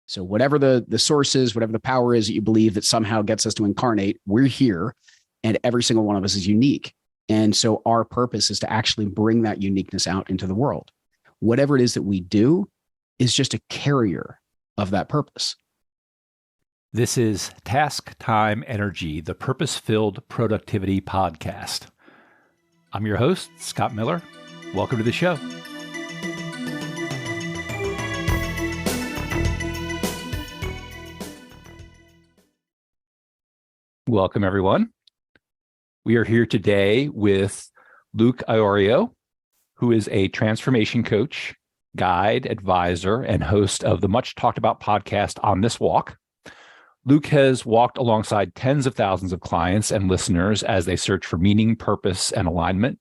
So whatever the source is, whatever the power is that you believe that somehow gets us to incarnate, we're here, and every single one of us is unique. And so our purpose is to actually bring that uniqueness out into the world. Whatever it is that we do is just a carrier of that purpose. This is Task Time Energy, the purpose-filled productivity podcast. I'm your host, Scott Miller. Welcome to the show. Welcome, everyone. We are here today with Luke Iorio, who is a transformation coach, guide, advisor, and host of the much talked about podcast On This Walk. Luke has walked alongside tens of thousands of clients and listeners as they search for meaning, purpose, and alignment.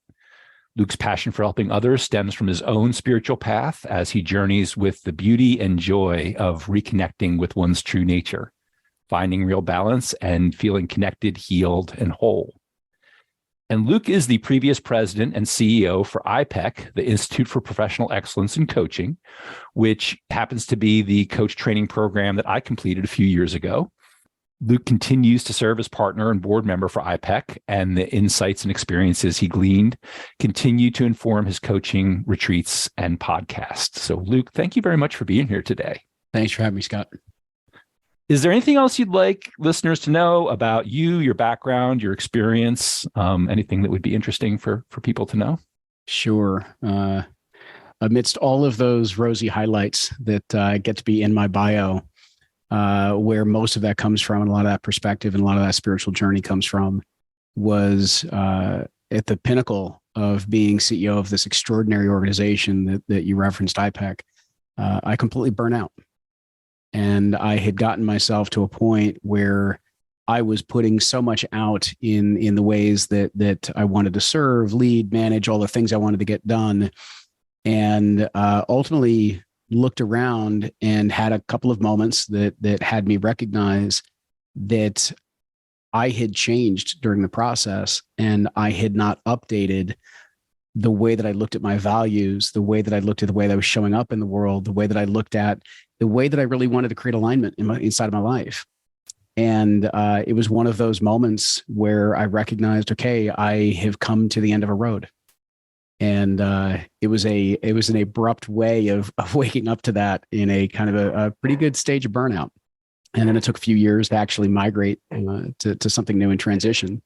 Luke's passion for helping others stems from his own spiritual path as he journeys with the beauty and joy of reconnecting with one's true nature, finding real balance, and feeling connected, healed, and whole. And Luke is the previous president and CEO for iPEC, the Institute for Professional Excellence in Coaching, which happens to be the coach training program that I completed a few years ago. Luke continues to serve as partner and board member for iPEC, and the insights and experiences he gleaned continue to inform his coaching retreats and podcasts. So Luke, thank you very much for being here today. Thanks for having me, Scott. Is there anything else you'd like listeners to know about you, your background, your experience, anything that would be interesting for people to know? Sure. Amidst all of those rosy highlights that get to be in my bio, where most of that comes from and a lot of that perspective and a lot of that spiritual journey comes from, was at the pinnacle of being CEO of this extraordinary organization that you referenced, iPEC. I completely burnt out. And I had gotten myself to a point where I was putting so much out in the ways that I wanted to serve, lead, manage, all the things I wanted to get done. And ultimately looked around and had a couple of moments that had me recognize that I had changed during the process, and I had not updated the way that I looked at my values, the way that I looked at the way that I was showing up in the world, the way that I looked at the way that I really wanted to create alignment inside of my life. And it was one of those moments where I recognized, okay, I have come to the end of a road. And it was an abrupt way of waking up to that in a kind of a pretty good stage of burnout. And then it took a few years to actually migrate to something new and transition.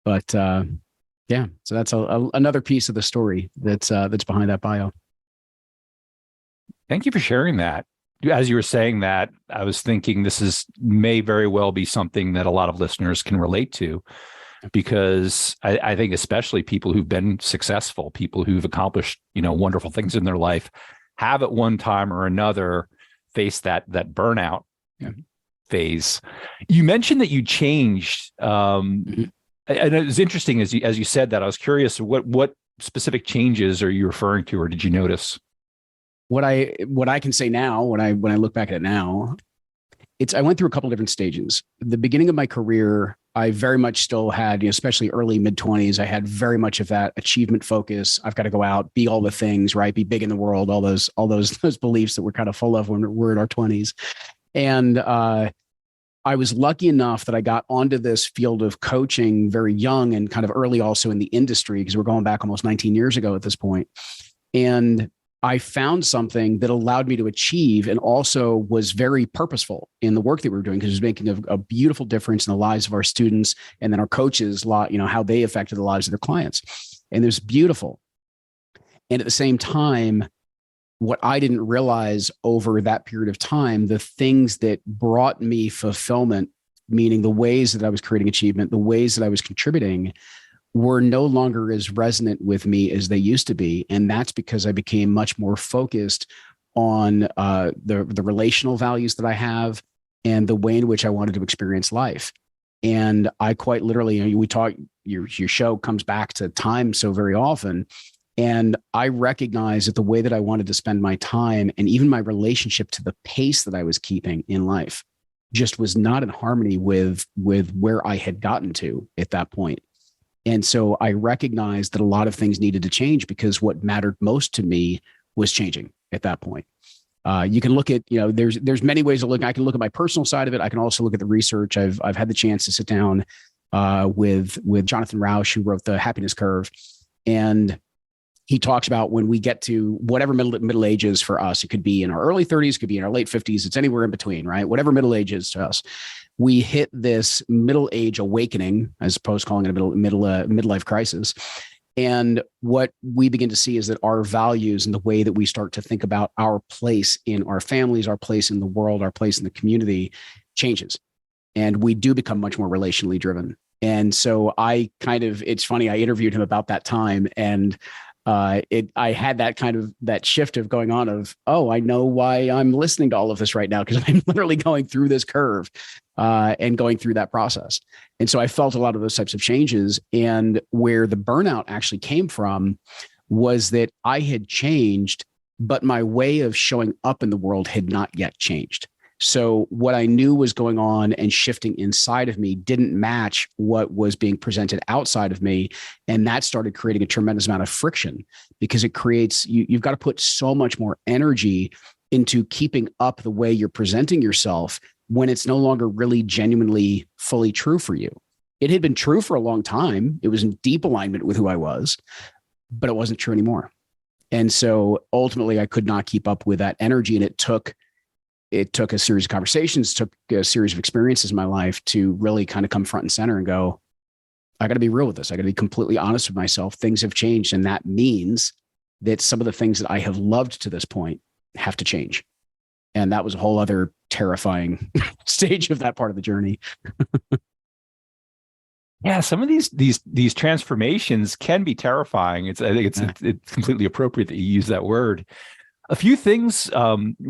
But yeah, so that's another piece of the story that's behind that bio. Thank you for sharing that. As you were saying that, I was thinking may very well be something that a lot of listeners can relate to, because I think especially people who've been successful, people who've accomplished, wonderful things in their life, have at one time or another faced that burnout phase. You mentioned that you changed, and it was interesting as you said that. I was curious, what specific changes are you referring to, or did you notice? What I can say now, when I look back at it now, I went through a couple of different stages. The beginning of my career, I very much still had, especially early mid-20s, I had very much of that achievement focus. I've got to go out, be all the things, right? Be big in the world, all those beliefs that we're kind of full of when we're in our 20s. And I was lucky enough that I got onto this field of coaching very young and kind of early also in the industry, because we're going back almost 19 years ago at this point. And I found something that allowed me to achieve and also was very purposeful in the work that we were doing, because it was making a beautiful difference in the lives of our students and then our coaches, how they affected the lives of their clients. And it was beautiful. And at the same time, what I didn't realize over that period of time, the things that brought me fulfillment, meaning the ways that I was creating achievement, the ways that I was contributing, were no longer as resonant with me as they used to be. And that's because I became much more focused on the relational values that I have and the way in which I wanted to experience life. And I quite literally, we talk, your show comes back to time so very often. And I recognized that the way that I wanted to spend my time and even my relationship to the pace that I was keeping in life just was not in harmony with where I had gotten to at that point. And so I recognized that a lot of things needed to change because what mattered most to me was changing at that point. You can look at, there's many ways to look. I can look at my personal side of it. I can also look at the research. I've had the chance to sit down with Jonathan Rausch, who wrote The Happiness Curve, and he talks about when we get to whatever middle age is for us. It could be in our early 30s, could be in our late 50s. It's anywhere in between, right? Whatever middle age is to us, we hit this middle age awakening, as opposed to calling it a midlife crisis. And what we begin to see is that our values and the way that we start to think about our place in our families, our place in the world, our place in the community changes. And we do become much more relationally driven. And so it's funny, I interviewed him about that time, and I had that shift of going on of, oh, I know why I'm listening to all of this right now, because I'm literally going through this curve and going through that process. And so I felt a lot of those types of changes. And where the burnout actually came from was that I had changed, but my way of showing up in the world had not yet changed. So what I knew was going on and shifting inside of me didn't match what was being presented outside of me. And that started creating a tremendous amount of friction, because it creates, you've got to put so much more energy into keeping up the way you're presenting yourself when it's no longer really genuinely fully true for you. It had been true for a long time. It was in deep alignment with who I was, but it wasn't true anymore. And so ultimately I could not keep up with that energy. And it took a series of conversations, took a series of experiences in my life to really kind of come front and center and go, I got to be real with this. I got to be completely honest with myself. Things have changed. And that means that some of the things that I have loved to this point have to change. And that was a whole other terrifying stage of that part of the journey. Yeah, some of these transformations can be terrifying. I think it's completely appropriate that you use that word. A few things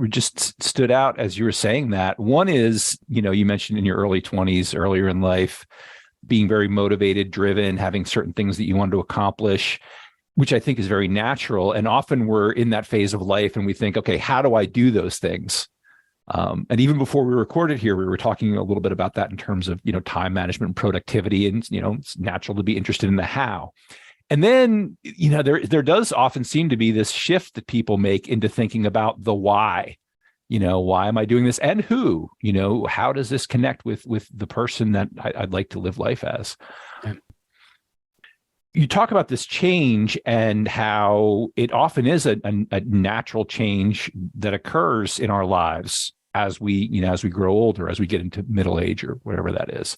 just stood out as you were saying that. One is, you mentioned in your early 20s, earlier in life, being very motivated, driven, having certain things that you wanted to accomplish, which I think is very natural. And often we're in that phase of life and we think, okay, how do I do those things? And even before we recorded here, we were talking a little bit about that in terms of, time management and productivity. And, it's natural to be interested in the how. And then, there does often seem to be this shift that people make into thinking about the why. Why am I doing this, and who? How does this connect with the person that I'd like to live life as? Yeah. You talk about this change and how it often is a natural change that occurs in our lives as we grow older, as we get into middle age or whatever that is.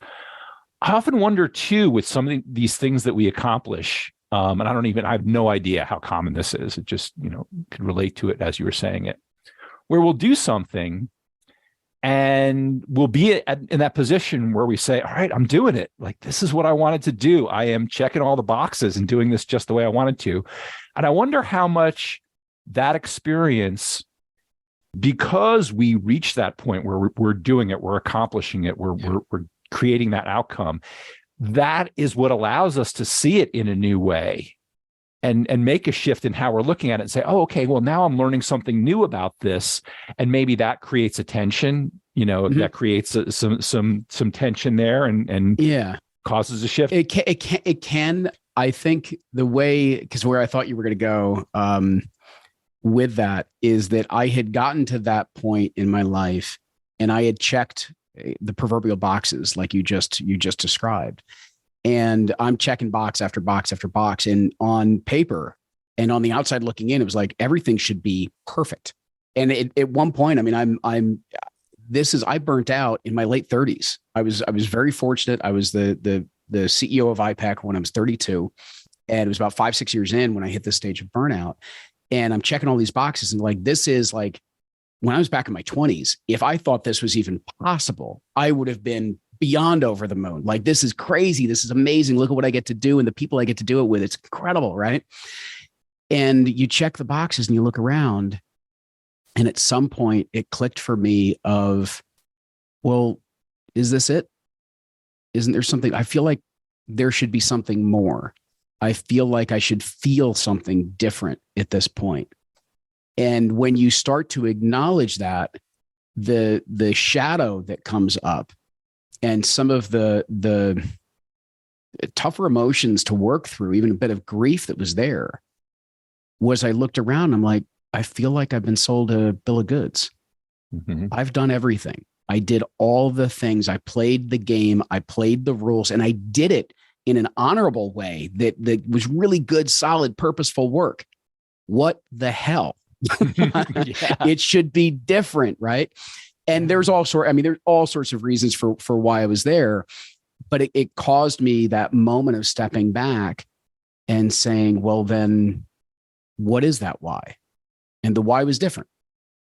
I often wonder too, with some of these things that we accomplish, and I have no idea how common this is. It just, could relate to it as you were saying it, where we'll do something and we'll be in that position where we say, all right, I'm doing it. Like, this is what I wanted to do. I am checking all the boxes and doing this just the way I wanted to. And I wonder how much that experience, because we reach that point where we're doing it, we're accomplishing it, we're creating that outcome, that is what allows us to see it in a new way and make a shift in how we're looking at it and say, oh, okay, well, now I'm learning something new about this. And maybe that creates a tension, that creates some tension there and causes a shift. It can, I think the way, because where I thought you were going to go with that is that I had gotten to that point in my life and I had checked the proverbial boxes like you just described. And I'm checking box after box after box. And on paper and on the outside looking in, it was like everything should be perfect. And at one point, I mean, I burnt out in my late 30s. I was very fortunate. I was the CEO of iPEC when I was 32. And it was about 5-6 years in when I hit this stage of burnout. And I'm checking all these boxes and like, this is like, when I was back in my 20s, if I thought this was even possible, I would have been beyond over the moon. Like, this is crazy. This is amazing. Look at what I get to do and the people I get to do it with. It's incredible, right? And you check the boxes and you look around, and at some point it clicked for me of, well, is this it? Isn't there something? I feel like there should be something more. I feel like I should feel something different at this point. And when you start to acknowledge that, the shadow that comes up and some of the tougher emotions to work through, even a bit of grief that was there, was I looked around, I'm like, I feel like I've been sold a bill of goods. Mm-hmm. I've done everything. I did all the things. I played the game. I played the rules, and I did it in an honorable way that was really good, solid, purposeful work. What the hell? Yeah. It should be different, right? And there's all sorts of reasons for why I was there, but it caused me that moment of stepping back and saying, well, then what is that why? And the why was different.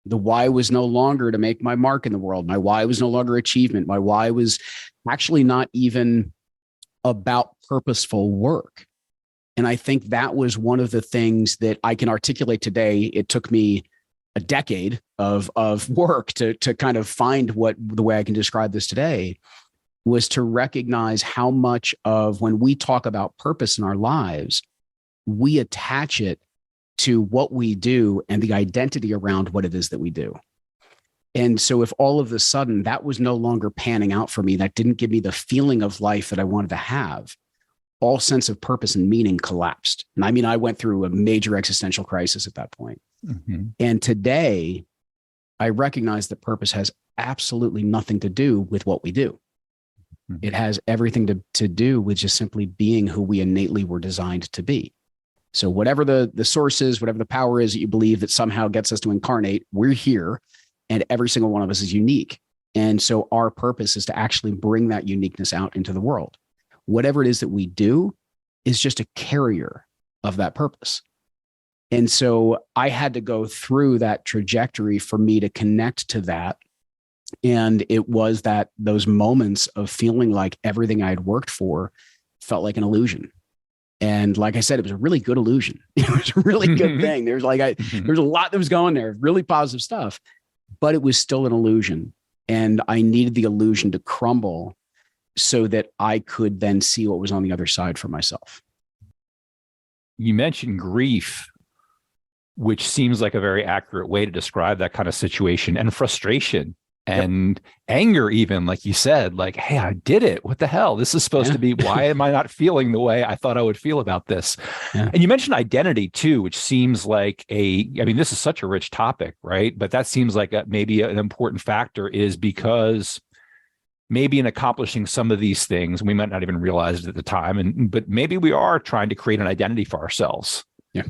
The why was no longer to make my mark in the world. My why was no longer achievement. My why was actually not even about purposeful work. And I think that was one of the things that I can articulate today. It took me a decade of work to kind of find what the way I can describe this today was to recognize how much of when we talk about purpose in our lives, we attach it to what we do and the identity around what it is that we do. And so if all of a sudden that was no longer panning out for me, that didn't give me the feeling of life that I wanted to have, all sense of purpose and meaning collapsed. And I mean, I went through a major existential crisis at that point. Mm-hmm. And today I recognize that purpose has absolutely nothing to do with what we do. Mm-hmm. It has everything to do with just simply being who we innately were designed to be. So whatever the source is, whatever the power is that you believe that somehow gets us to incarnate, we're here and every single one of us is unique. And so our purpose is to actually bring that uniqueness out into the world. Whatever it is that we do is just a carrier of that purpose. And so I had to go through that trajectory for me to connect to that. And it was those moments of feeling like everything I had worked for felt like an illusion. And like I said, it was a really good illusion. It was a really good thing. There's there's a lot that was going there, really positive stuff, but it was still an illusion. And I needed the illusion to crumble so that I could then see what was on the other side for myself. You mentioned grief, which seems like a very accurate way to describe that kind of situation, and frustration and anger, even like you said, like, hey, I did it. What the hell? This is supposed to be, why am I not feeling the way I thought I would feel about this? Yeah. And you mentioned identity too, which seems like this is such a rich topic, right? But that seems like maybe an important factor is because maybe in accomplishing some of these things, we might not even realize it at the time, but maybe we are trying to create an identity for ourselves. Yeah.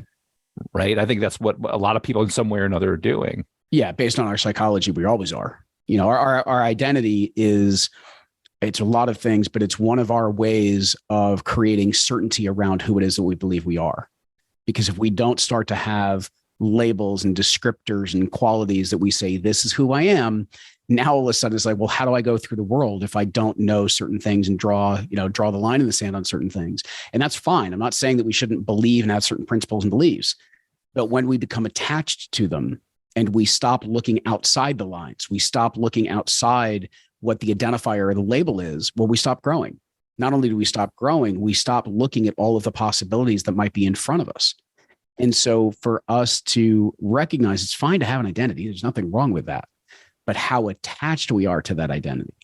Right. I think that's what a lot of people in some way or another are doing. Yeah. Based on our psychology, we always are. You know, our identity it's a lot of things, but it's one of our ways of creating certainty around who it is that we believe we are. Because if we don't start to have labels and descriptors and qualities that we say, this is who I am, now all of a sudden it's like, well, how do I go through the world if I don't know certain things and draw the line in the sand on certain things? And that's fine. I'm not saying that we shouldn't believe and have certain principles and beliefs, but when we become attached to them, and we stop looking outside the lines, we stop looking outside what the identifier or the label is, well, we stop growing. Not only do we stop growing, we stop looking at all of the possibilities that might be in front of us. And so for us to recognize it's fine to have an identity, there's nothing wrong with that. But how attached we are to that identity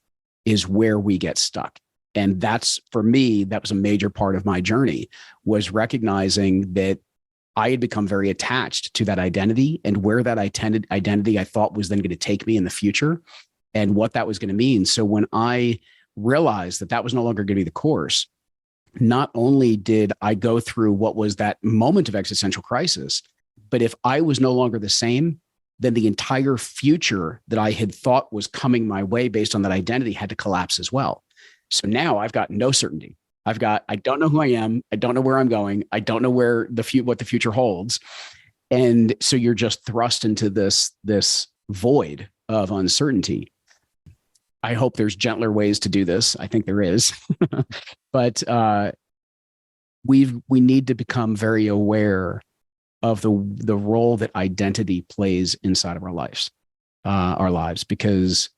is where we get stuck. And that's, for me, that was a major part of my journey, was recognizing that I had become very attached to that identity and where that identity I thought was then going to take me in the future and what that was going to mean. So when I realized that was no longer going to be the course, not only did I go through what was that moment of existential crisis, but if I was no longer the same, then the entire future that I had thought was coming my way based on that identity had to collapse as well. So now I've got no certainty. I don't know who I am. I don't know where I'm going. I don't know what the future holds. And so you're just thrust into this void of uncertainty. I hope there's gentler ways to do this. I think there is, but we need to become very aware of the role that identity plays inside of our lives, because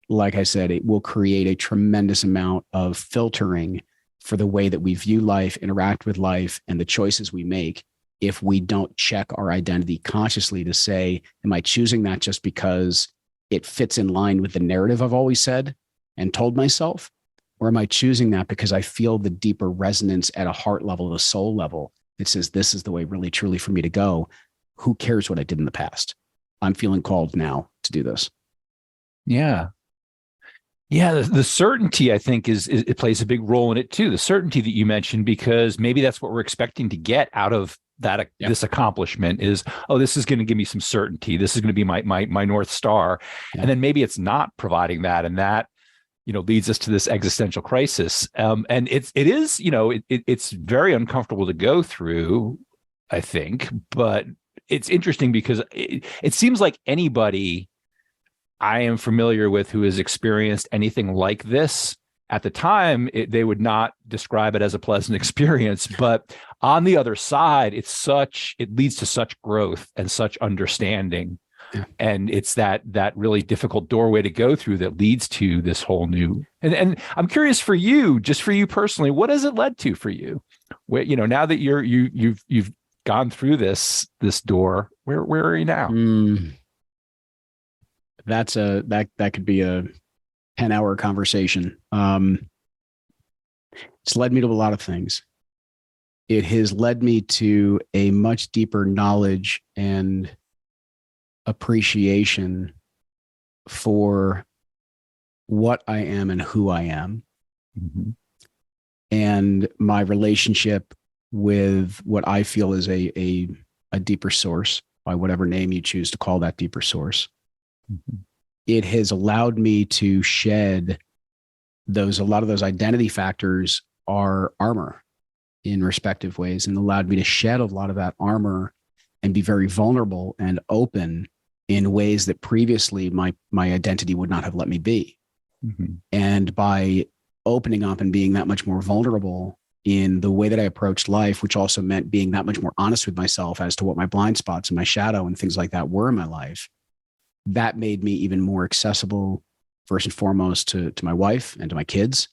like I said, it will create a tremendous amount of filtering for the way that we view life, interact with life, and the choices we make if we don't check our identity consciously to say, am I choosing that just because it fits in line with the narrative I've always said and told myself? Or am I choosing that because I feel the deeper resonance at a heart level, a soul level, that says this is the way really truly for me to go? who cares what I did in the past? I'm feeling called now to do this. Yeah. Yeah, the certainty, I think, is it plays a big role in it too. The certainty that you mentioned, because maybe that's what we're expecting to get out of that this accomplishment is, oh, this is going to give me some certainty. This is going to be my North Star. Yeah. And then maybe it's not providing that, and that, leads us to this existential crisis. And it is, it's very uncomfortable to go through, I think, but it's interesting because it seems like anybody I am familiar with who has experienced anything like this at the time, they would not describe it as a pleasant experience. But on the other side, it leads to such growth and such understanding. Yeah. And it's that really difficult doorway to go through that leads to this whole new. And I'm curious for you, just for you personally, what has it led to for you? Where, now that you've gone through this door, where are you now? That could be a 10-hour conversation. It's led me to a lot of things. It has led me to a much deeper knowledge and appreciation for what I am and who I am. Mm-hmm. And my relationship with what I feel is a deeper source, by whatever name you choose to call that deeper source. Mm-hmm. It has allowed me to shed a lot of those identity factors are armor in respective ways, and allowed me to shed a lot of that armor and be very vulnerable and open in ways that previously my identity would not have let me be. Mm-hmm. And by opening up and being that much more vulnerable in the way that I approached life, which also meant being that much more honest with myself as to what my blind spots and my shadow and things like that were in my life, that made me even more accessible, first and foremost, to my wife and to my kids.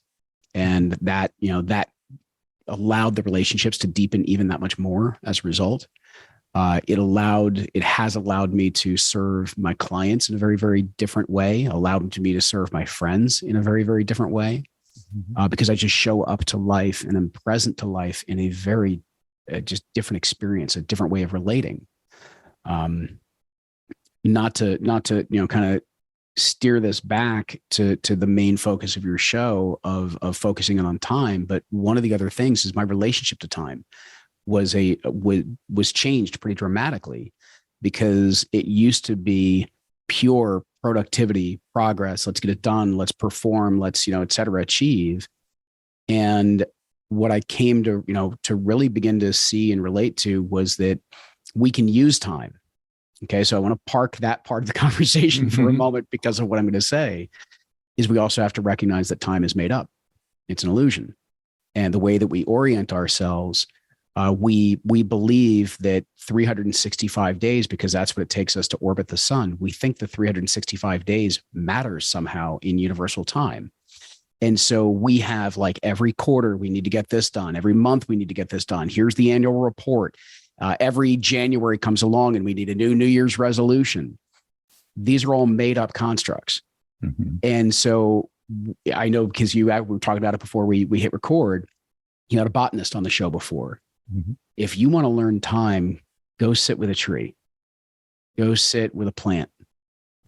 And that, that allowed the relationships to deepen even that much more as a result. It has allowed me to serve my clients in a very, very different way, allowed me to serve my friends in a very, very different way, because I just show up to life and am present to life in a very just different experience, a different way of relating. Not to kind of steer this back to the main focus of your show of focusing on time, but one of the other things is my relationship to time was changed pretty dramatically, because it used to be pure productivity, progress. Let's get it done. Let's perform. Let's, et cetera, achieve. And what I came to, to really begin to see and relate to was that we can use time. Okay. So I want to park that part of the conversation for a moment, because of what I'm going to say is we also have to recognize that time is made up. It's an illusion. And the way that we orient ourselves, we believe that 365 days, because that's what it takes us to orbit the sun. We think the 365 days matters somehow in universal time. And so we have, like, every quarter, we need to get this done. Every month, we need to get this done. Here's the annual report. Every January comes along and we need a New Year's resolution. These are all made up constructs. Mm-hmm. And so I know, because we were talking about it before we hit record, you had a botanist on the show before. Mm-hmm. If you want to learn time, go sit with a tree, go sit with a plant,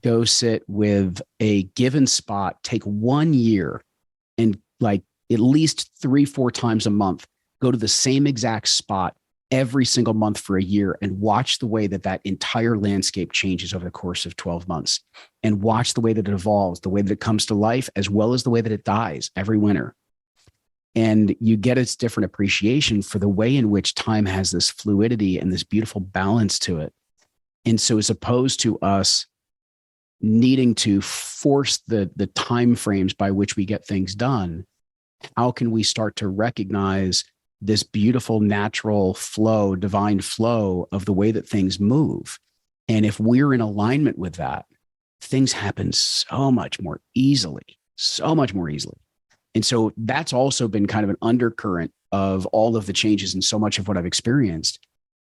go sit with a given spot, take 1 year and, like, at least 3-4 times a month, go to the same exact spot every single month for a year, and watch the way that entire landscape changes over the course of 12 months, and watch the way that it evolves, the way that it comes to life, as well as the way that it dies every winter. And you get its different appreciation for the way in which time has this fluidity and this beautiful balance to it. And so, as opposed to us needing to force the time frames by which we get things done, how can we start to recognize this beautiful, natural flow, divine flow of the way that things move? And if we're in alignment with that, things happen so much more easily. And so that's also been kind of an undercurrent of all of the changes, and so much of what I've experienced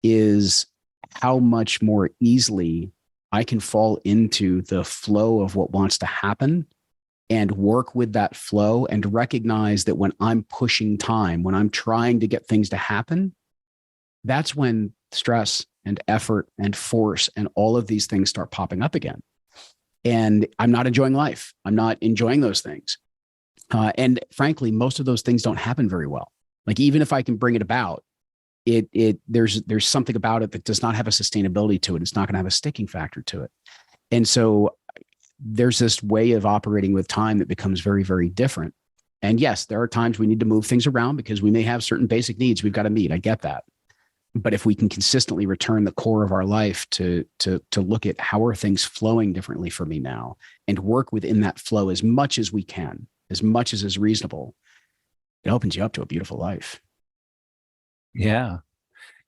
is how much more easily I can fall into the flow of what wants to happen, and work with that flow, and recognize that when I'm pushing time, when I'm trying to get things to happen, that's when stress and effort and force and all of these things start popping up again. And I'm not enjoying life. I'm not enjoying those things. And frankly, most of those things don't happen very well. Like, even if I can bring it about, there's something about it that does not have a sustainability to it. It's not going to have a sticking factor to it. And so there's this way of operating with time that becomes very, very different. And yes, there are times we need to move things around because we may have certain basic needs we've got to meet. I get that. But if we can consistently return the core of our life to look at how are things flowing differently for me now, and work within that flow as much as we can, as much as is reasonable, it opens you up to a beautiful life. Yeah.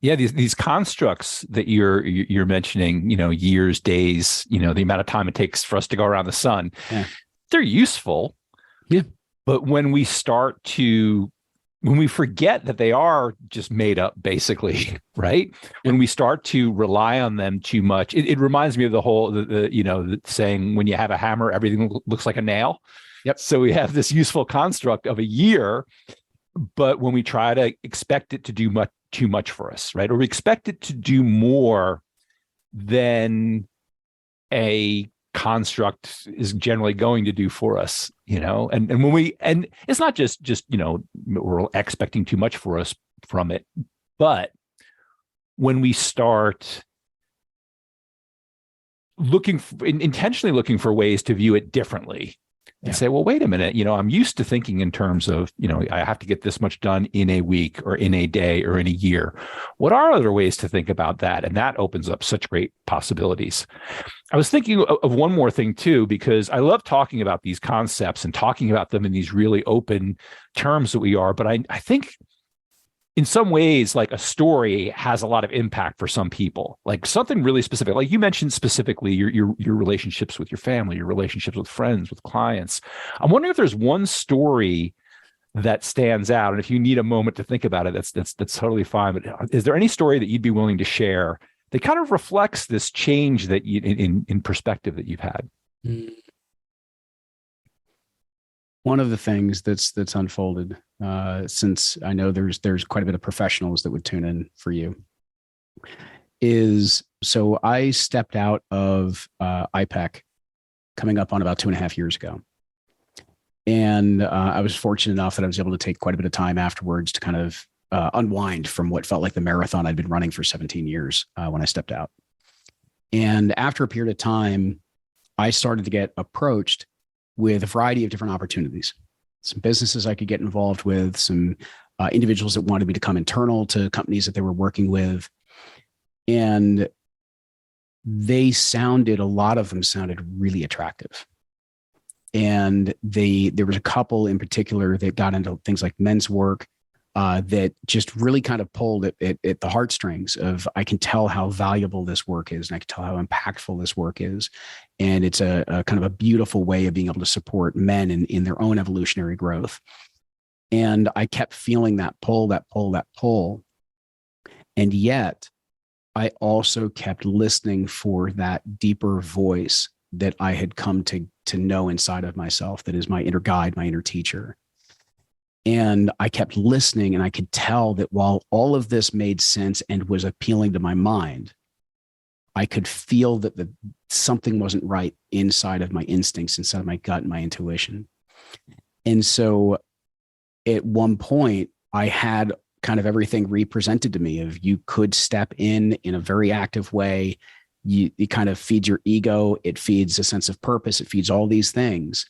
Yeah, these constructs that you're mentioning, years, days, the amount of time it takes for us to go around the sun, they're useful. Yeah. But when we forget that they are just made up, basically, right? When we start to rely on them too much, it reminds me of the saying, when you have a hammer, everything looks like a nail. Yep. So we have this useful construct of a year, but when we try to expect it to do too much for us, right? Or we expect it to do more than a construct is generally going to do for us, and when it's not just we're expecting too much for us from it, but when we start intentionally looking for ways to view it differently and say, well, wait a minute, I'm used to thinking in terms of, I have to get this much done in a week or in a day or in a year. What are other ways to think about that? And that opens up such great possibilities. I was thinking of one more thing too, because I love talking about these concepts and talking about them in these really open terms that we are. But I think in some ways, like, a story has a lot of impact for some people, like something really specific. Like you mentioned specifically your relationships with your family, your relationships with friends, with clients. I'm wondering if there's one story that stands out. And if you need a moment to think about it, that's totally fine. But is there any story that you'd be willing to share that kind of reflects this change that in perspective that you've had? One of the things that's unfolded, since I know there's quite a bit of professionals that would tune in for you, is, so I stepped out of iPEC coming up on about 2.5 years ago. And I was fortunate enough that I was able to take quite a bit of time afterwards to kind of unwind from what felt like the marathon I'd been running for 17 years when I stepped out. And after a period of time, I started to get approached with a variety of different opportunities, some businesses I could get involved with, some individuals that wanted me to come internal to companies that they were working with. And a lot of them sounded really attractive. And there was a couple in particular that got into things like men's work, that just really kind of pulled at the heartstrings of, I can tell how valuable this work is, and I can tell how impactful this work is. And it's a kind of a beautiful way of being able to support men in their own evolutionary growth. And I kept feeling that pull. And yet I also kept listening for that deeper voice that I had come to know inside of myself, that is my inner guide, my inner teacher. And I kept listening, and I could tell that while all of this made sense and was appealing to my mind, I could feel that something wasn't right inside of my instincts, inside of my gut and my intuition. And so at one point, I had kind of everything represented to me of, you could step in a very active way. It kind of feeds your ego. It feeds a sense of purpose. It feeds all these things.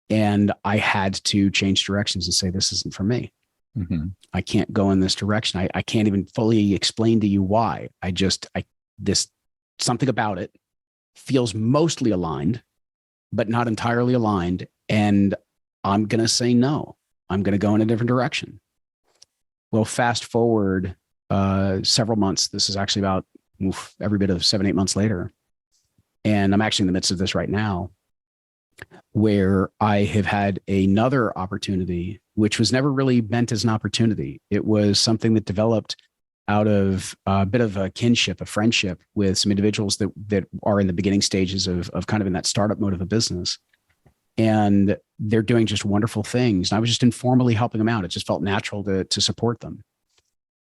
And I had to change directions and say, this isn't for me. Mm-hmm. I can't go in this direction. I can't even fully explain to you why. Something about it feels mostly aligned, but not entirely aligned. And I'm going to say no. I'm going to go in a different direction. Well, fast forward several months. This is actually about every bit of 7-8 months later. And I'm actually in the midst of this right now, where I have had another opportunity, which was never really meant as an opportunity. It was something that developed out of a bit of a kinship, a friendship with some individuals that are in the beginning stages of kind of in that startup mode of a business. And they're doing just wonderful things. And I was just informally helping them out. It just felt natural to support them.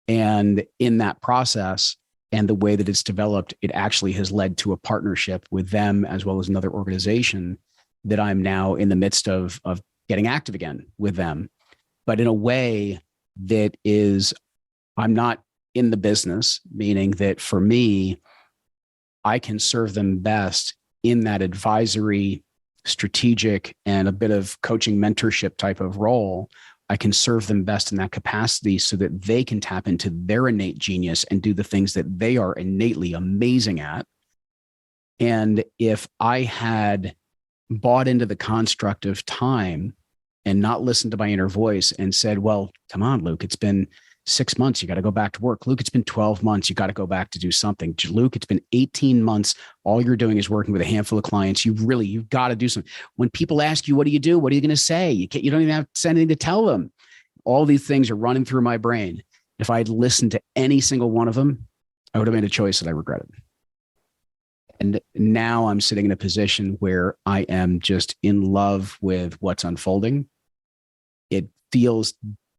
And in that process and the way that it's developed, it actually has led to a partnership with them as well as another organization that I'm now in the midst of getting active again with them, but in a way that is, I'm not in the business, meaning that for me, I can serve them best in that advisory, strategic, and a bit of coaching mentorship type of role. I can serve them best in that capacity so that they can tap into their innate genius and do the things that they are innately amazing at. And if I had bought into the construct of time and not listened to my inner voice and said, well, come on, Luke, it's been 6 months. You got to go back to work. Luke, it's been 12 months. You got to go back to do something. Luke, it's been 18 months. All you're doing is working with a handful of clients. You've got to do something. When people ask you, what do you do? What are you going to say? You don't even have to say anything to tell them. All these things are running through my brain. If I'd listened to any single one of them, I would have made a choice that I regretted. And now I'm sitting in a position where I am just in love with what's unfolding. It feels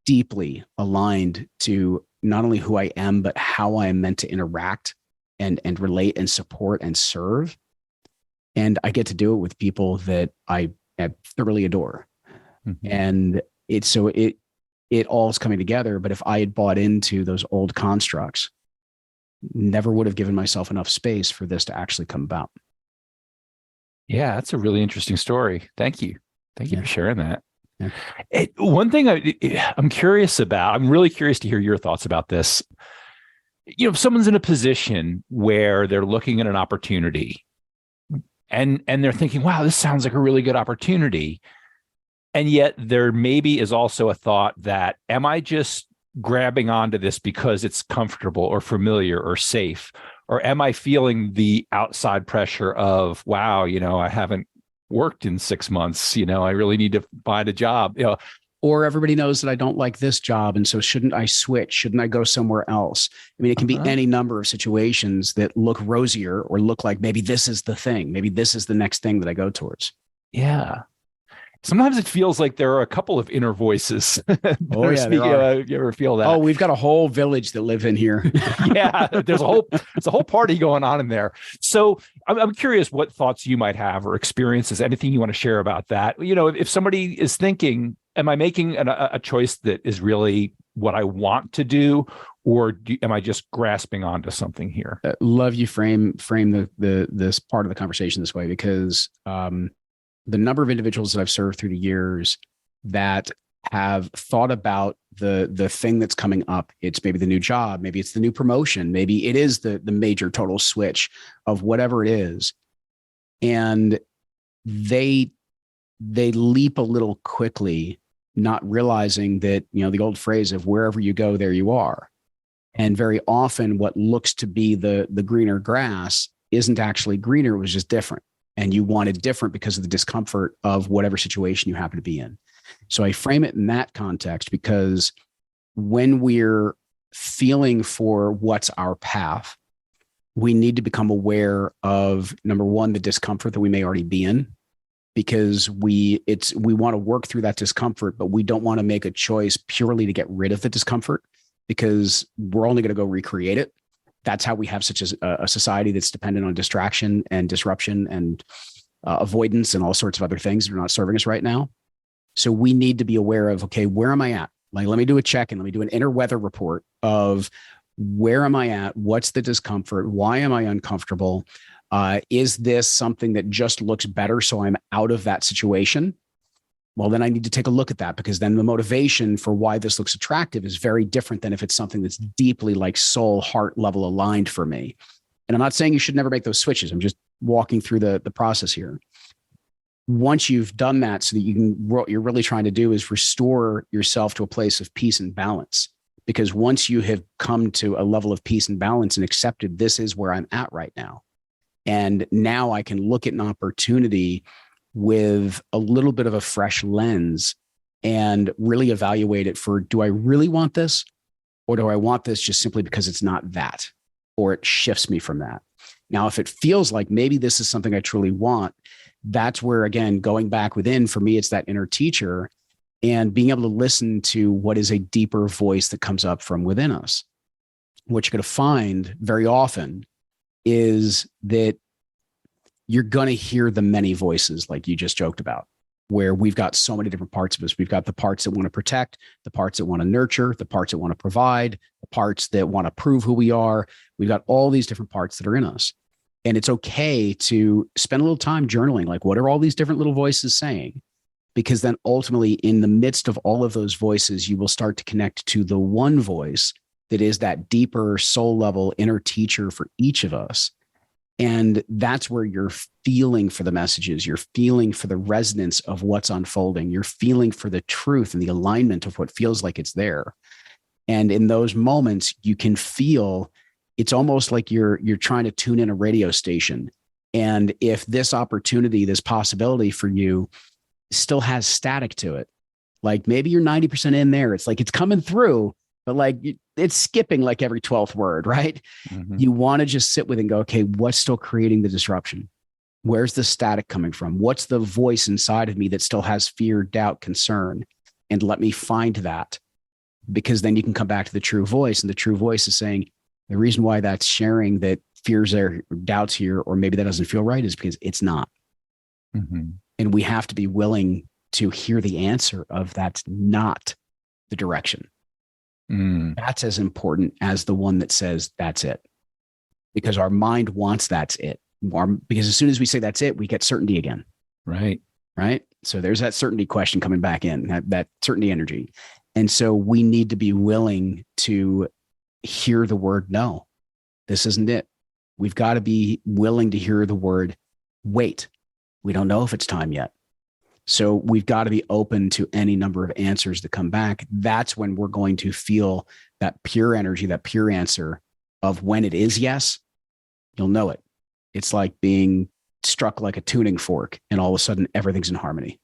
deeply aligned to not only who I am, but how I am meant to interact and relate and support and serve. And I get to do it with people that I thoroughly adore. Mm-hmm. And it all is coming together. But if I had bought into those old constructs, never would have given myself enough space for this to actually come about. Yeah, that's a really interesting story. Thank you. Thank you for sharing that. Yeah. One thing I'm curious about, I'm really curious to hear your thoughts about this. If someone's in a position where they're looking at an opportunity and they're thinking, wow, this sounds like a really good opportunity. And yet there maybe is also a thought that, am I just grabbing onto this because it's comfortable or familiar or safe? Or am I feeling the outside pressure of, wow, I haven't worked in 6 months, I really need to find a job, or everybody knows that I don't like this job. And so shouldn't I switch? Shouldn't I go somewhere else? I mean, it can be any number of situations that look rosier or look like maybe this is the thing. Maybe this is the next thing that I go towards. Yeah. Sometimes it feels like there are a couple of inner voices. Oh, yeah. You ever feel that? Oh, we've got a whole village that live in here. Yeah, there's a whole party going on in there. So I'm curious what thoughts you might have or experiences, anything you want to share about that. If somebody is thinking, am I making a choice that is really what I want to do, or am I just grasping onto something here? Love you frame this part of the conversation this way, because the number of individuals that I've served through the years that have thought about the thing that's coming up. It's maybe the new job, maybe it's the new promotion, maybe it is the major total switch of whatever it is. And they leap a little quickly, not realizing that, the old phrase of wherever you go, there you are. And very often what looks to be the greener grass isn't actually greener, it was just different. And you wanted different because of the discomfort of whatever situation you happen to be in. So I frame it in that context, because when we're feeling for what's our path, we need to become aware of, number one, the discomfort that we may already be in, because we want to work through that discomfort, but we don't want to make a choice purely to get rid of the discomfort, because we're only going to go recreate it. That's how we have such a society that's dependent on distraction and disruption and avoidance and all sorts of other things that are not serving us right now. So we need to be aware of, okay, where am I at? Like, let me do a check-in. Let me do an inner weather report of where am I at? What's the discomfort? Why am I uncomfortable? Is this something that just looks better, so I'm out of that situation? Well, then I need to take a look at that, because then the motivation for why this looks attractive is very different than if it's something that's deeply like soul, heart level aligned for me. And I'm not saying you should never make those switches. I'm just walking through the process here. Once you've done that, so that what you're really trying to do is restore yourself to a place of peace and balance. Because once you have come to a level of peace and balance and accepted this is where I'm at right now, and now I can look at an opportunity with a little bit of a fresh lens and really evaluate it for, do I really want this? Or do I want this just simply because it's not that, or it shifts me from that? Now, if it feels like maybe this is something I truly want, that's where, again, going back within, for me, it's that inner teacher and being able to listen to what is a deeper voice that comes up from within us. what you're going to find very often is that you're going to hear the many voices like you just joked about, where we've got so many different parts of us. We've got the parts that want to protect, the parts that want to nurture, the parts that want to provide, the parts that want to prove who we are. We've got all these different parts that are in us. And it's okay to spend a little time journaling, like, what are all these different little voices saying? Because then ultimately, in the midst of all of those voices, you will start to connect to the one voice that is that deeper soul level inner teacher for each of us. And that's where you're feeling for the messages. You're feeling for the resonance of what's unfolding. You're feeling for the truth and the alignment of what feels like it's there. And in those moments, you can feel it's almost like you're trying to tune in a radio station. And if this opportunity, this possibility for you still has static to it, like maybe you're 90% in there, it's like it's coming through, but like it's skipping like every 12th word, right? Mm-hmm. You want to just sit with and go, okay, what's still creating the disruption? Where's the static coming from? What's the voice inside of me that still has fear, doubt, concern? And let me find that, because then you can come back to the true voice. And the true voice is saying, the reason why that's sharing that fears there, doubts here, or maybe that doesn't feel right is because it's not. Mm-hmm. And we have to be willing to hear the answer of that's not the direction. That's as important as the one that says that's it, because our mind wants that's it. Because as soon as we say that's it, we get certainty again. Right. So there's that certainty question coming back in, that certainty energy. And so we need to be willing to hear the word, no, this isn't it. We've got to be willing to hear the word, wait, we don't know if it's time yet. So we've got to be open to any number of answers that come back. That's when we're going to feel that pure energy, that pure answer of when it is yes, you'll know it. It's like being struck like a tuning fork and all of a sudden everything's in harmony.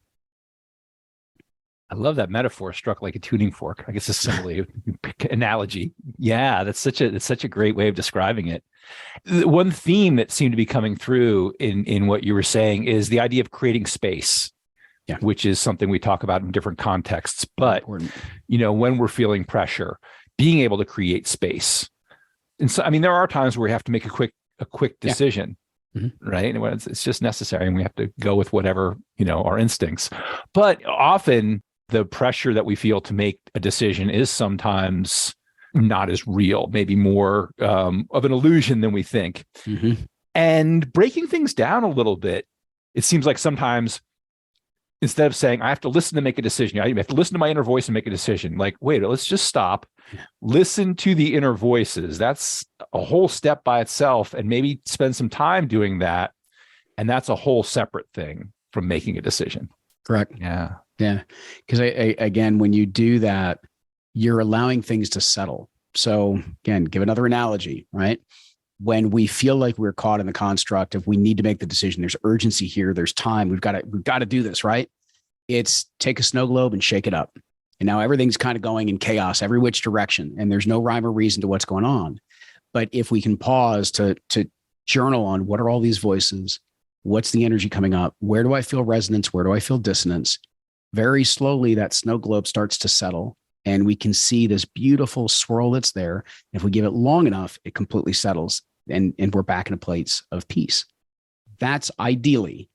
I love that metaphor, struck like a tuning fork. I guess a simile analogy. Yeah, that's such a great way of describing it. One theme that seemed to be coming through in what you were saying is the idea of creating space. Yeah. Which is something we talk about in different contexts. But, when we're feeling pressure, being able to create space. And so, there are times where we have to make a quick decision, right? And it's just necessary and we have to go with whatever, our instincts. But often the pressure that we feel to make a decision is sometimes not as real, maybe more of an illusion than we think. Mm-hmm. And breaking things down a little bit, it seems like sometimes, instead of saying, I have to listen to make a decision, I have to listen to my inner voice and make a decision. Like, wait, let's just stop, listen to the inner voices. That's a whole step by itself, and maybe spend some time doing that. And that's a whole separate thing from making a decision. Correct. Yeah. Because again, when you do that, you're allowing things to settle. So again, give another analogy, right? When we feel like we're caught in the construct of we need to make the decision, there's urgency here, there's time, we've got to do this, right? It's take a snow globe and shake it up. And now everything's kind of going in chaos, every which direction, and there's no rhyme or reason to what's going on. But if we can pause to journal on what are all these voices, what's the energy coming up, where do I feel resonance, where do I feel dissonance, very slowly that snow globe starts to settle. And we can see this beautiful swirl that's there. If we give it long enough, it completely settles. And we're back in a place of peace. That's ideally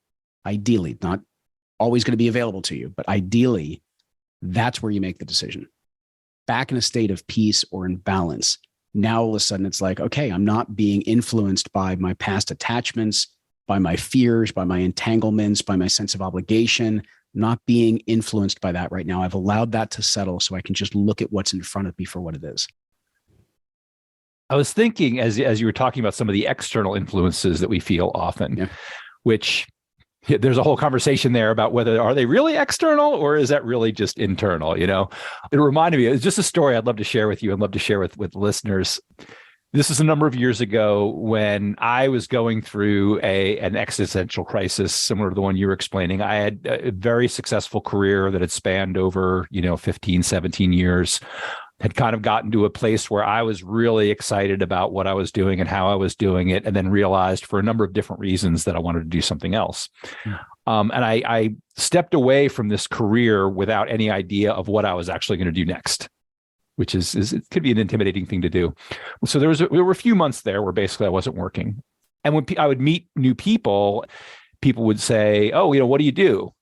not always going to be available to you, but ideally, that's where you make the decision. Back in a state of peace or in balance. Now, all of a sudden, it's like, okay, I'm not being influenced by my past attachments, by my fears, by my entanglements, by my sense of obligation. I'm not being influenced by that right now. I've allowed that to settle so I can just look at what's in front of me for what it is. I was thinking as you were talking about some of the external influences that we feel often, which there's a whole conversation there about whether are they really external or is that really just internal? It reminded me, it's just a story I'd love to share with you and love to share with listeners. This is a number of years ago when I was going through an existential crisis similar to the one you were explaining. I had a very successful career that had spanned over, 15, 17 years. Had kind of gotten to a place where I was really excited about what I was doing and how I was doing it, and then realized for a number of different reasons that I wanted to do something else. And I stepped away from this career without any idea of what I was actually going to do next. which is it could be an intimidating thing to do. So there were a few months there where basically I wasn't working. And when I would meet new people, people would say, oh, what do you do?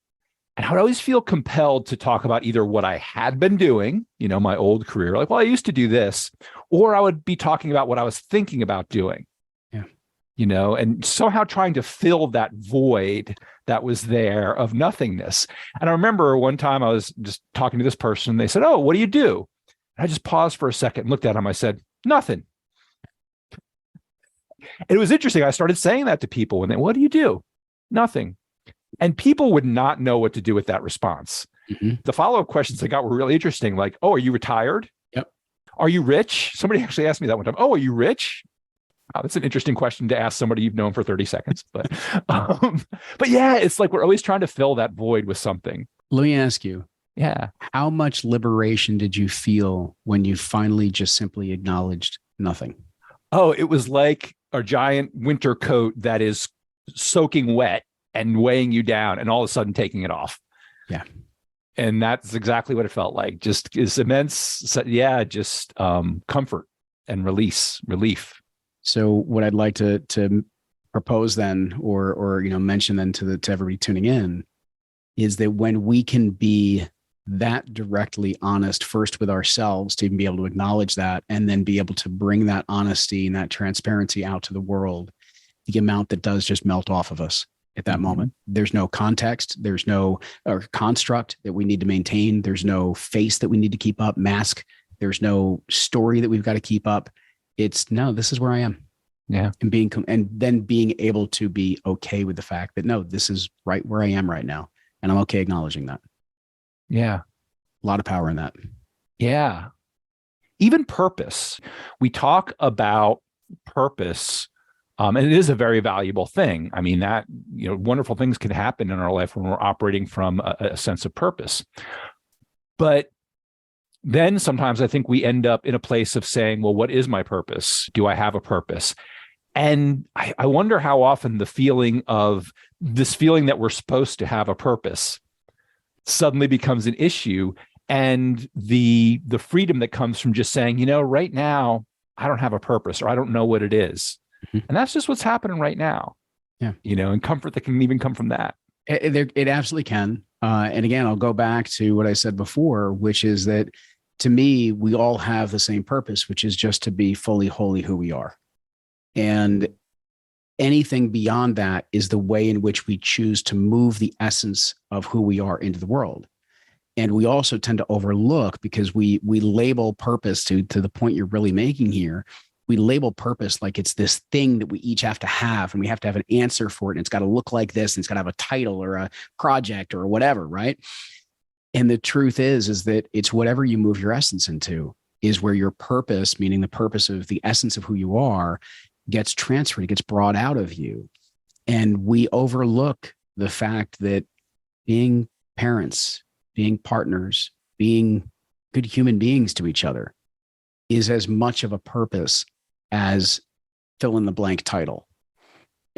And I would always feel compelled to talk about either what I had been doing, my old career, like, well, I used to do this, or I would be talking about what I was thinking about doing. And somehow trying to fill that void that was there of nothingness. And I remember one time I was just talking to this person, and they said, oh, what do you do? And I just paused for a second and looked at them. I said, nothing. And it was interesting. I started saying that to people when what do you do? Nothing. And people would not know what to do with that response. Mm-hmm. The follow-up questions I got were really interesting. Like, oh, are you retired? Yep. Are you rich? Somebody actually asked me that one time. Oh, are you rich? Oh, that's an interesting question to ask somebody you've known for 30 seconds. But yeah, it's like we're always trying to fill that void with something. Let me ask you. Yeah. How much liberation did you feel when you finally just simply acknowledged nothing? Oh, it was like a giant winter coat that is soaking wet and weighing you down, and all of a sudden taking it off. Yeah. And that's exactly what it felt like. Just is immense. Yeah. Just comfort and relief. So what I'd like to propose then, or mention then to everybody tuning in, is that when we can be that directly honest first with ourselves, to even be able to acknowledge that, and then be able to bring that honesty and that transparency out to the world, the amount that does just melt off of us at that moment. There's no context. There's no construct that we need to maintain. There's no face that we need to keep up, mask. There's no story that we've got to keep up. It's no, this is where I am. Yeah. And then being able to be okay with the fact that, no, this is right where I am right now. And I'm okay acknowledging that. Yeah. A lot of power in that. Yeah. Even purpose. We talk about purpose. And it is a very valuable thing. I mean, that, wonderful things can happen in our life when we're operating from a sense of purpose. But then sometimes I think we end up in a place of saying, well, what is my purpose? Do I have a purpose? And I wonder how often the feeling that we're supposed to have a purpose suddenly becomes an issue. And the freedom that comes from just saying, right now, I don't have a purpose, or I don't know what it is. And that's just what's happening right now. Yeah. And comfort that can even come from that. It absolutely can. And again, I'll go back to what I said before, which is that to me, we all have the same purpose, which is just to be fully, wholly who we are. And anything beyond that is the way in which we choose to move the essence of who we are into the world. And we also tend to overlook, because we label purpose to the point you're really making here. We label purpose like it's this thing that we each have to have, and we have to have an answer for it. And it's got to look like this, and it's got to have a title or a project or whatever, right? And the truth is that it's whatever you move your essence into is where your purpose, meaning the purpose of the essence of who you are, gets transferred, it gets brought out of you. And we overlook the fact that being parents, being partners, being good human beings to each other is as much of a purpose as fill in the blank title.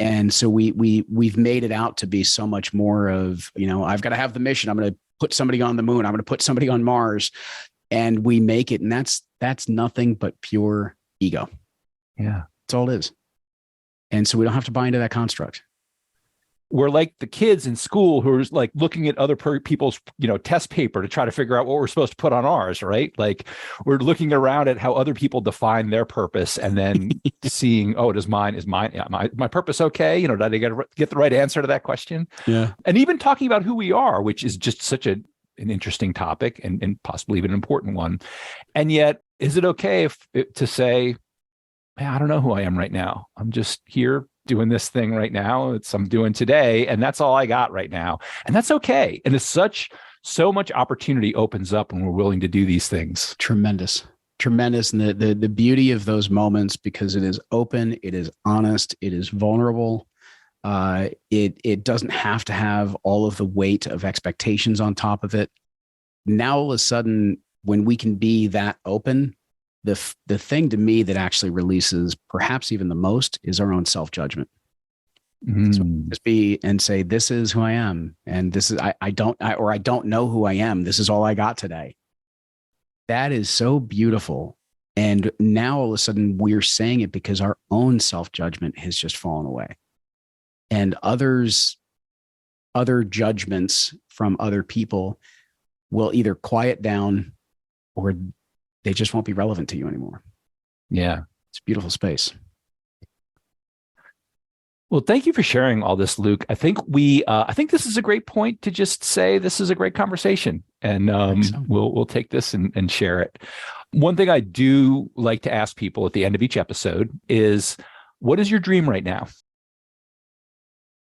And so we've made it out to be so much more of, I've got to have the mission. I'm going to put somebody on the moon. I'm going to put somebody on Mars, and we make it. And that's nothing but pure ego. Yeah. That's all it is. And so we don't have to buy into that construct. We're like the kids in school who are like looking at other people's, test paper to try to figure out what we're supposed to put on ours, right? Like we're looking around at how other people define their purpose, and then seeing, oh, is my purpose okay? Did I get the right answer to that question? Yeah. And even talking about who we are, which is just such an interesting topic and possibly even an important one. And yet, is it okay to say, man, I don't know who I am right now. I'm just here doing this thing right now. I'm doing today, and that's all I got right now. And that's okay. And it's so much opportunity opens up when we're willing to do these things. Tremendous. And the beauty of those moments, because it is open, it is honest, it is vulnerable. It doesn't have to have all of the weight of expectations on top of it. Now, all of a sudden, when we can be that open, the thing to me that actually releases perhaps even the most is our own self-judgment. So just be and say, this is who I am. And this is, I don't know who I am. This is all I got today. that is so beautiful. And now all of a sudden we're saying it because our own self-judgment has just fallen away. And other judgments from other people will either quiet down or they just won't be relevant to you anymore. Yeah. It's a beautiful space. Well, thank you for sharing all this, Luke. I think I think this is a great point to just say this is a great conversation, and So. we'll take this and share it. One thing I do like to ask people at the end of each episode is, what is your dream right now?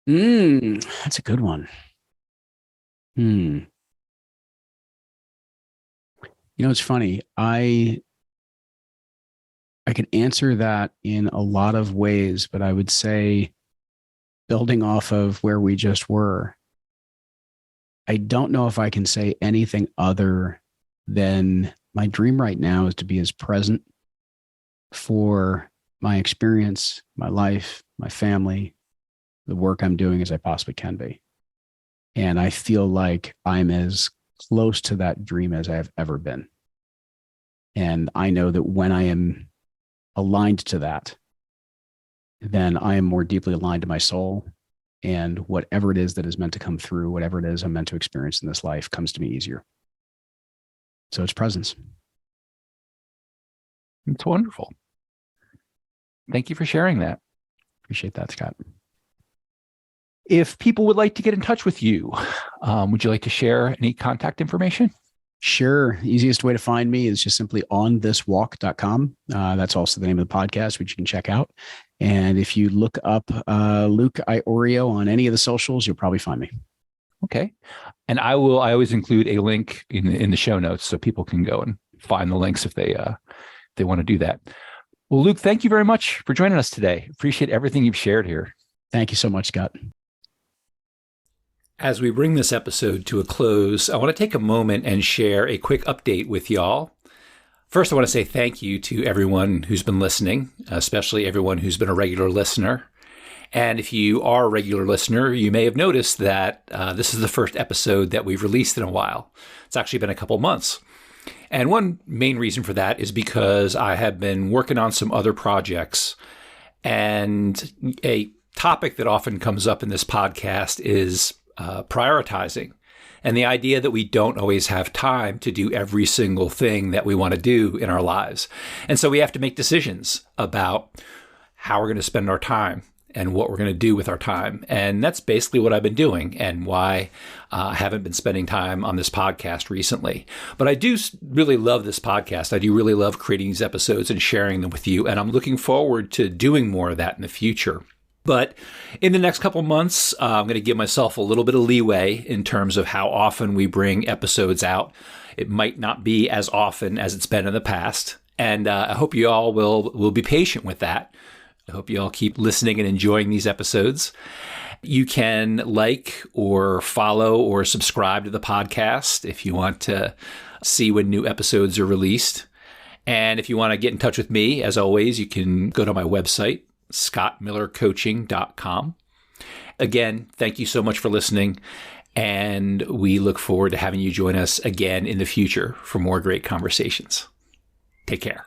That's a good one. It's funny. I could answer that in a lot of ways, but I would say, building off of where we just were, I don't know if I can say anything other than my dream right now is to be as present for my experience, my life, my family, the work I'm doing as I possibly can be. And I feel like I'm as close to that dream as I have ever been. And I know that when I am aligned to that, then I am more deeply aligned to my soul. And whatever it is that is meant to come through, whatever it is I'm meant to experience in this life comes to me easier. So it's presence. It's wonderful. Thank you for sharing that. Appreciate that, Scott. If people would like to get in touch with you, would you like to share any contact information? Sure. Easiest way to find me is just simply onthiswalk.com. That's also the name of the podcast, which you can check out. And if you look up Luke Iorio on any of the socials, you'll probably find me. Okay. And I always include a link in the show notes so people can go and find the links if they want to do that. Well, Luke, thank you very much for joining us today. Appreciate everything you've shared here. Thank you so much, Scott. As we bring this episode to a close, I want to take a moment and share a quick update with y'all. First, I want to say thank you to everyone who's been listening, especially everyone who's been a regular listener. And if you are a regular listener, you may have noticed that this is the first episode that we've released in a while. It's actually been a couple months. And one main reason for that is because I have been working on some other projects. And a topic that often comes up in this podcast is prioritizing, and the idea that we don't always have time to do every single thing that we want to do in our lives. And so we have to make decisions about how we're going to spend our time and what we're going to do with our time. And that's basically what I've been doing and why I haven't been spending time on this podcast recently. But I do really love this podcast. I do really love creating these episodes and sharing them with you. And I'm looking forward to doing more of that in the future. But in the next couple months, I'm going to give myself a little bit of leeway in terms of how often we bring episodes out. It might not be as often as it's been in the past. And I hope you all will be patient with that. I hope you all keep listening and enjoying these episodes. You can like or follow or subscribe to the podcast if you want to see when new episodes are released. And if you want to get in touch with me, as always, you can go to my website, scottmillercoaching.com. Again, thank you so much for listening, and we look forward to having you join us again in the future for more great conversations. Take care.